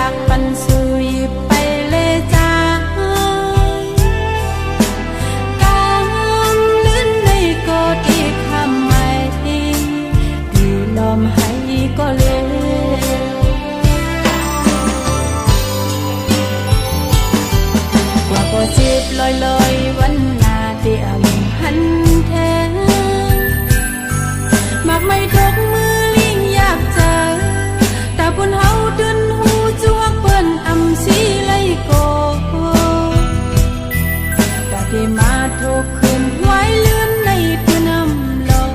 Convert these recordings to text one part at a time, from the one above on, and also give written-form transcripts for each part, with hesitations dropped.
ากปันสุยไปเลยจ้ากำลื่นในโกดอีกคำไม่ดีลมให้ก็เลยว่าก็จีบลอยวันหน้าเดียมหันแทนมากไม่ทกมือลิงอยากเจอแต่บนเฮาดึนหูจวกเปิ้นอำสีไลโกแต่ที่มาทุกคืนไว้ลืมในพื้นน้ำลอย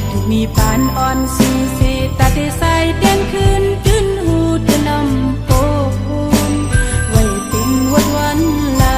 ถูกมีปานอ่อนสีแต่ที่ใส่เด่นคืนดึนหูดึนน้ำโกไว้เป็นวันละ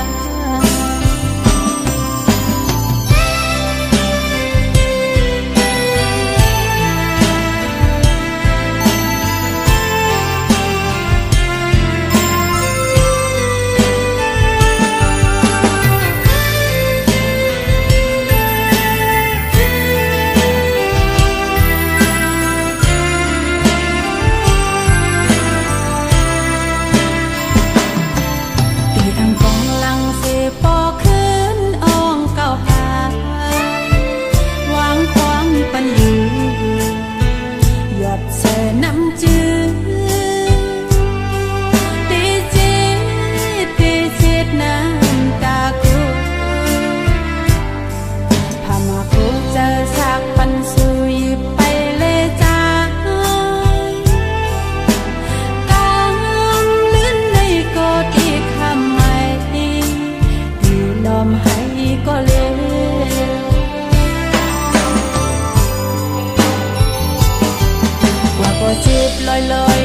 จีบลอย